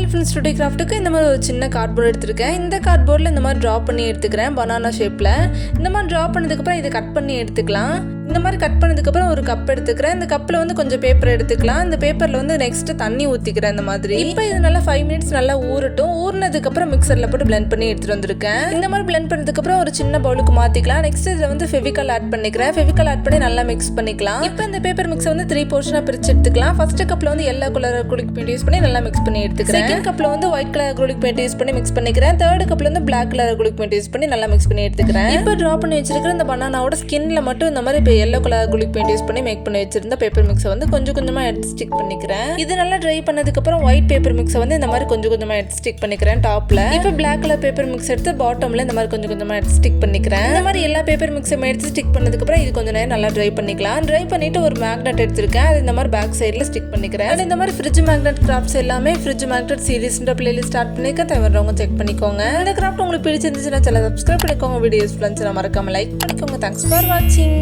Final finish today கிராஃப்ட்டுக்கு இந்த மாதிரி ஒரு சின்ன கார்ட்போர்டு எடுத்துருக்கேன். இந்த கார்ட்போர்டில் இந்த மாதிரி ட்ரா பண்ணி எடுத்துக்கிறேன் பனானா ஷேப்பில். இந்த மாதிரி ட்ரா பண்ணதுக்கப்புறம் இதை கட் பண்ணி எடுத்துக்கலாம். இந்த மாதிரி கட் பண்ணதுக்கப்புறம் ஒரு கப் எடுத்துக்கிறேன். இந்த கப்பில் வந்து கொஞ்சம் பேப்பர் எடுத்துக்கலாம். இந்த பேப்பரில் வந்து நெக்ஸ்ட்டு தண்ணி ஊற்றிக்கிறேன் இந்த மாதிரி. இப்போ இது நல்லா 5 மினிட்ஸ் நல்லா ஊறட்டும். ஊறினதுக்கப்புறம் மிக்சரில் போட்டு பிளெண்ட் பண்ணி எடுத்துகிட்டு வந்திருக்கேன். இந்த மாதிரி பிளெண்ட் பண்ணதுக்கப்புறம் ஒரு சின்ன பவுலுக்கு மாற்றிக்கலாம். நெக்ஸ்ட் இதில் வந்து ஃபெவிகால் ஆட் பண்ணிக்கிறேன். ஃபெவிகால் ஆட் பண்ணி நல்லா மிக்ஸ் பண்ணிக்கலாம். இப்போ இந்த பேப்பர் மிக்ஸை வந்து 3 போர்ஷனாக பிரித்து எடுத்துக்கலாம். ஃபர்ஸ்ட் கப்பில் வந்து yellow colour acrylic paint use பண்ணி நல்லா மிக்ஸ் பண்ணி எடுத்துக்கிறேன். செகண்ட் கப்பில் வந்து white colour acrylic paint use பண்ணி மிக்ஸ் பண்ணிக்கிறேன். தேர்ட் கப்பில் வந்து black colour acrylic paint use பண்ணி நல்லா மிக்ஸ் பண்ணி எடுத்துக்கிறேன். இப்போ ட்ரா பண்ணி வச்சிருக்கிற இந்த பனானாவோட ஸ்கின்ல மட்டும் இந்த மாதிரி இப்போ yellow colour acrylic paint use பண்ணி மேக் பண்ணி வச்சிருந்த பேப்பர் மிக்ஸை வந்து கொஞ்சம் கொஞ்சமாக எடுத்து ஸ்டிக் பண்ணிக்கிறேன். இது நல்லா ட்ரை பண்ணதுக்கப்புறம் ஒயிட் பேப்பர் மிக்ஸை வந்து இந்த மாதிரி கொஞ்சம் கொஞ்சமாக எடுத்து ஸ்டிக் பண்ணிக்கிறேன் டாப்ல. இப்போ பிளாக் கலர் பேப்பர் மிக்ஸ் எடுத்து பாட்டம்ல இந்த மாதிரி கொஞ்சம் கொஞ்சமாக எடுத்து ஸ்டிக் பண்ணிக்கிறேன். இந்த மாதிரி எல்லா பேப்பர் மிக்ஸும் எடுத்து ஸ்டிக் பண்ணதுக்கப்புறம் இது கொஞ்சம் நேரம் நல்லா ட்ரை பண்ணிக்கலாம். ட்ரை பண்ணிட்டு ஒரு மேக்னெட் எடுத்திருக்கேன். அது இந்த மாதிரி பேக் சைடில் ஸ்டிக் பண்ணிக்கிறேன். அது இந்த மாதிரி ஃப்ரிட்ஜ் மேக்னெட் கிராஃப்ட்ஸ் எல்லாமே ஃப்ரிட்ஜ் மேக்னெட் சீரிஸ்ன்ற பிளேலிஸ்ட் ஸ்டார்ட் பண்ணிக்க தேவைறவங்க செக் பண்ணிக்கோங்க. இந்த கிராஃப்ட் உங்களுக்கு பிடிச்சிருந்துச்சுன்னா சேனலை சப்ஸ்கிரைப் பண்ணிக்கோங்க. வீடியோஸ் ஃப்ரெண்ட்ஸ் மறக்காம லைக் பண்ணிக்கோங்க. தேங்க்ஸ் ஃபார் வாட்சிங்.